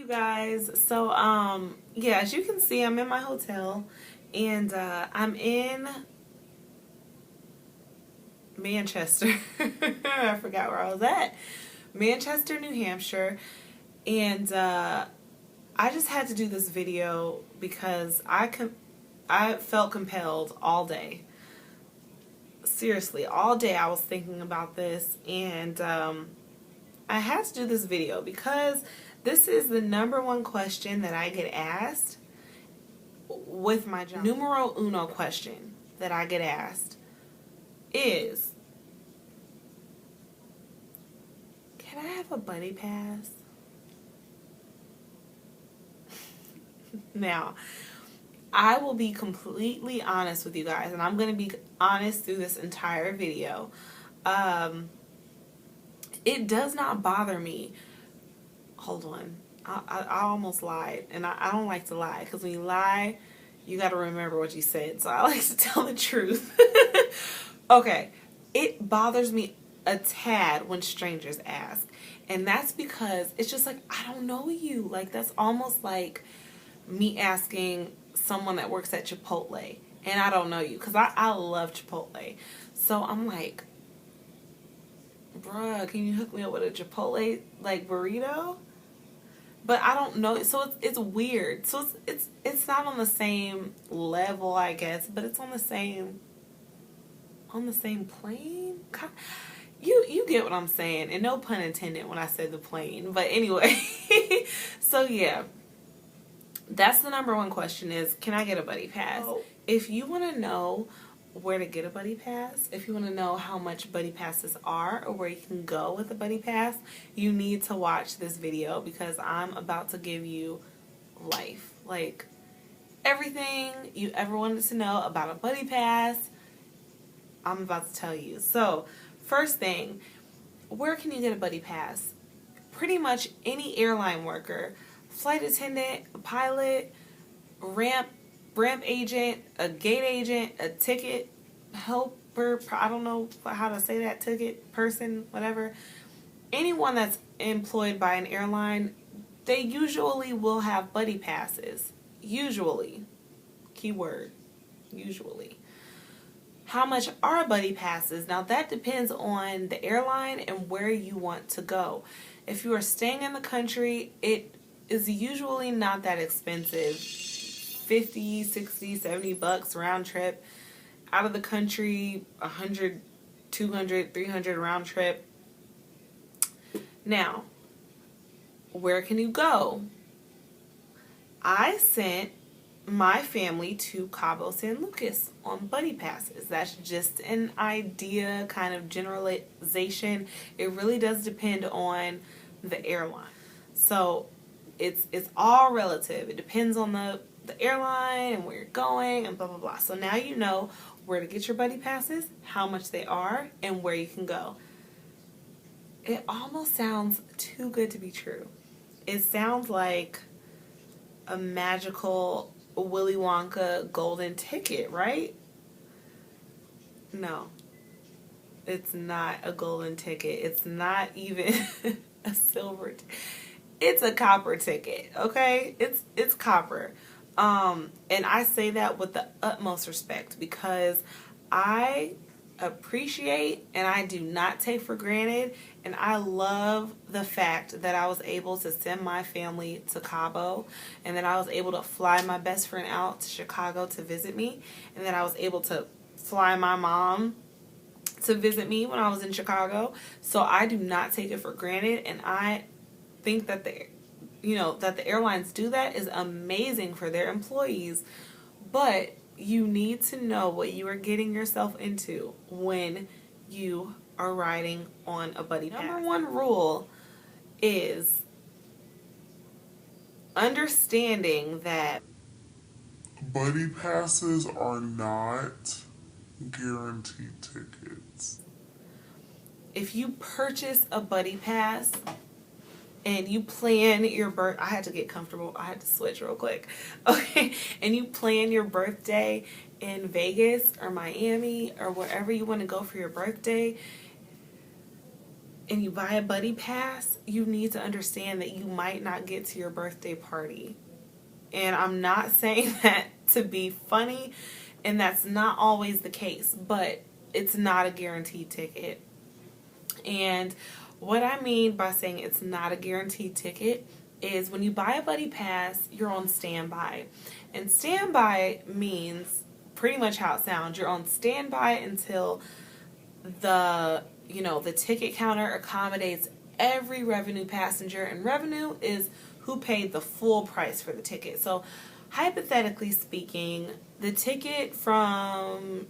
you guys. So yeah, as you can see, I'm in my hotel and I'm in Manchester. I forgot where I was at. Manchester, New Hampshire. And I just had to do this video because I felt compelled all day. Seriously, all day I was thinking about this, and I had to do this video because this is the #1 question that I get asked with my job. Numero uno question that I get asked is, can I have a buddy pass? Now, I will be completely honest with you guys, and I'm going to be honest through this entire video. It does not bother me. Hold on. I almost lied, and I don't like to lie, because when you lie, you got to remember what you said, so I like to tell the truth. Okay, it bothers me a tad when strangers ask, and that's because it's just like, I don't know you. Like, that's almost like me asking someone that works at Chipotle, and I don't know you, because I love Chipotle. So I'm like, bruh, can you hook me up with a Chipotle like burrito? But I don't know, so it's weird. So it's not on the same level, I guess, but it's on the same plane. You get what I'm saying, and no pun intended when I said the plane. But anyway, so yeah, that's the #1 question is, can I get a buddy pass? Oh. If you want to know where to get a buddy pass, if you want to know how much buddy passes are or where you can go with a buddy pass, you need to watch this video, because I'm about to give you life. Like, everything you ever wanted to know about a buddy pass, I'm about to tell you. So, first thing, where can you get a buddy pass? Pretty much any airline worker, flight attendant, a pilot, ramp agent, a gate agent, a ticket helper, I don't know how to say that, ticket person, whatever. Anyone that's employed by an airline, they usually will have buddy passes. Usually. Keyword. Usually. How much are buddy passes? Now that depends on the airline and where you want to go. If you are staying in the country, it is usually not that expensive. 50, 60, 70 bucks round trip. Out of the country, 100, 200, 300 round trip. Now, where can you go? I sent my family to Cabo San Lucas on buddy passes. That's just an idea, kind of generalization. It really does depend on the airline. So it's all relative. It depends on the airline and where you're going and blah blah blah. So now you know where to get your buddy passes, how much they are, and where you can go. It almost sounds too good to be true. It sounds like a magical Willy Wonka golden ticket, right? No, it's not a golden ticket. It's not even a silver it's a copper ticket, okay? It's copper. And I say that with the utmost respect, because I appreciate and I do not take for granted, and I love the fact that I was able to send my family to Cabo, and that I was able to fly my best friend out to Chicago to visit me, and that I was able to fly my mom to visit me when I was in Chicago. So I do not take it for granted, and I think that the airlines do that is amazing for their employees. But you need to know what you are getting yourself into when you are riding on a buddy pass. #1 rule is understanding that buddy passes are not guaranteed tickets. if you purchase a buddy pass and you plan your birth, I had to get comfortable. I had to switch real quick. Okay, and you plan your birthday in Vegas or Miami or wherever you want to go for your birthday, and you buy a buddy pass, you need to understand that you might not get to your birthday party. And I'm not saying that to be funny, and that's not always the case, but it's not a guaranteed ticket. And what I mean by saying it's not a guaranteed ticket is when you buy a buddy pass, you're on standby. And standby means pretty much how it sounds. You're on standby until the ticket counter accommodates every revenue passenger, and revenue is who paid the full price for the ticket. So hypothetically speaking, the ticket from,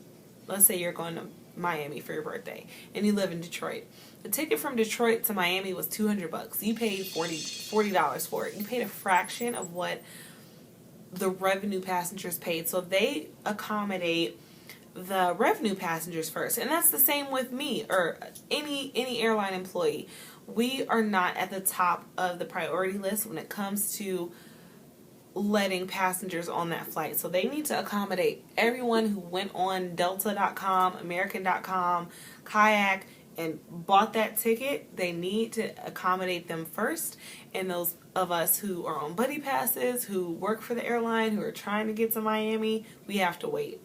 let's say you're going to Miami for your birthday and you live in Detroit. The ticket from Detroit to Miami was $200. You paid $40 for it. You paid a fraction of what the revenue passengers paid. So they accommodate the revenue passengers first. And that's the same with me or any airline employee. We are not at the top of the priority list when it comes to letting passengers on that flight. So they need to accommodate everyone who went on Delta.com, American.com, Kayak, and bought that ticket. They need to accommodate them first. And those of us who are on buddy passes, who work for the airline, who are trying to get to Miami, we have to wait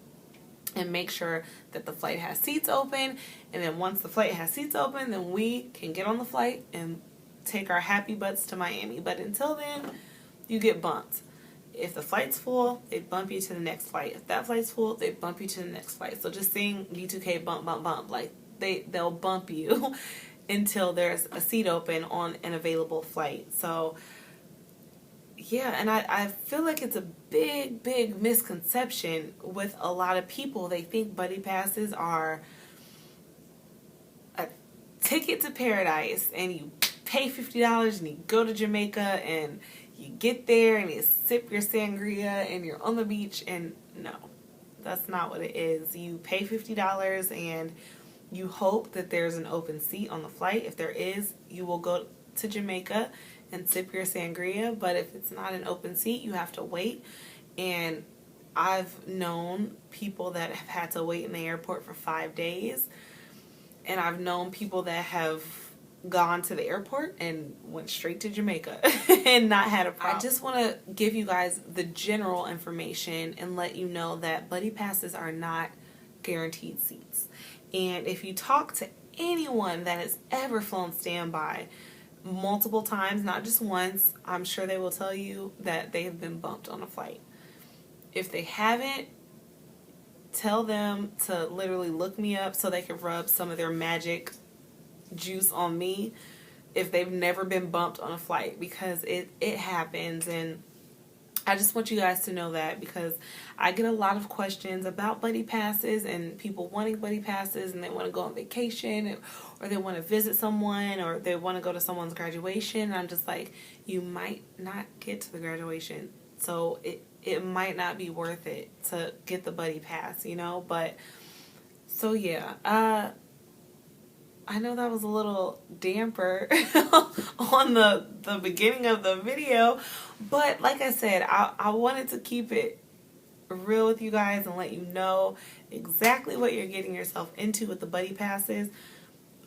and make sure that the flight has seats open. And then once the flight has seats open, then we can get on the flight and take our happy butts to Miami. But until then, you get bumped. If the flight's full, they bump you to the next flight. If that flight's full, they bump you to the next flight. So just seeing B2K bump, bump, bump, like they'll bump you until there's a seat open on an available flight. So yeah, and I feel like it's a big misconception with a lot of people. They think buddy passes are a ticket to paradise, and you pay $50 and you go to Jamaica and you get there and you sip your sangria and you're on the beach. And no, that's not what it is. You pay $50 and you hope that there's an open seat on the flight. If there is, you will go to Jamaica and sip your sangria. But if it's not an open seat, you have to wait. And I've known people that have had to wait in the airport for 5 days. And I've known people that have gone to the airport and went straight to Jamaica and not had a problem. I just want to give you guys the general information and let you know that buddy passes are not guaranteed seats. And if you talk to anyone that has ever flown standby multiple times, not just once, I'm sure they will tell you that they have been bumped on a flight. If they haven't, tell them to literally look me up so they can rub some of their magic juice on me if they've never been bumped on a flight, because it happens. And I just want you guys to know that, because I get a lot of questions about buddy passes and people wanting buddy passes and they want to go on vacation or they want to visit someone or they want to go to someone's graduation. And I'm just like, you might not get to the graduation, so it might not be worth it to get the buddy pass, you know. But so yeah, I know that was a little damper on the beginning of the video, but like I said, I wanted to keep it real with you guys and let you know exactly what you're getting yourself into with the buddy passes.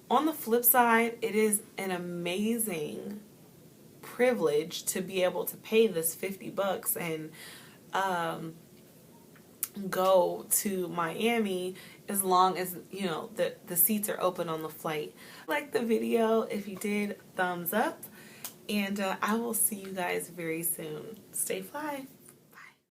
On the flip side, it is an amazing privilege to be able to pay this $50 and go to Miami as long as, you know, the seats are open on the flight. Like the video, if you did, thumbs up, and I will see you guys very soon. Stay fly.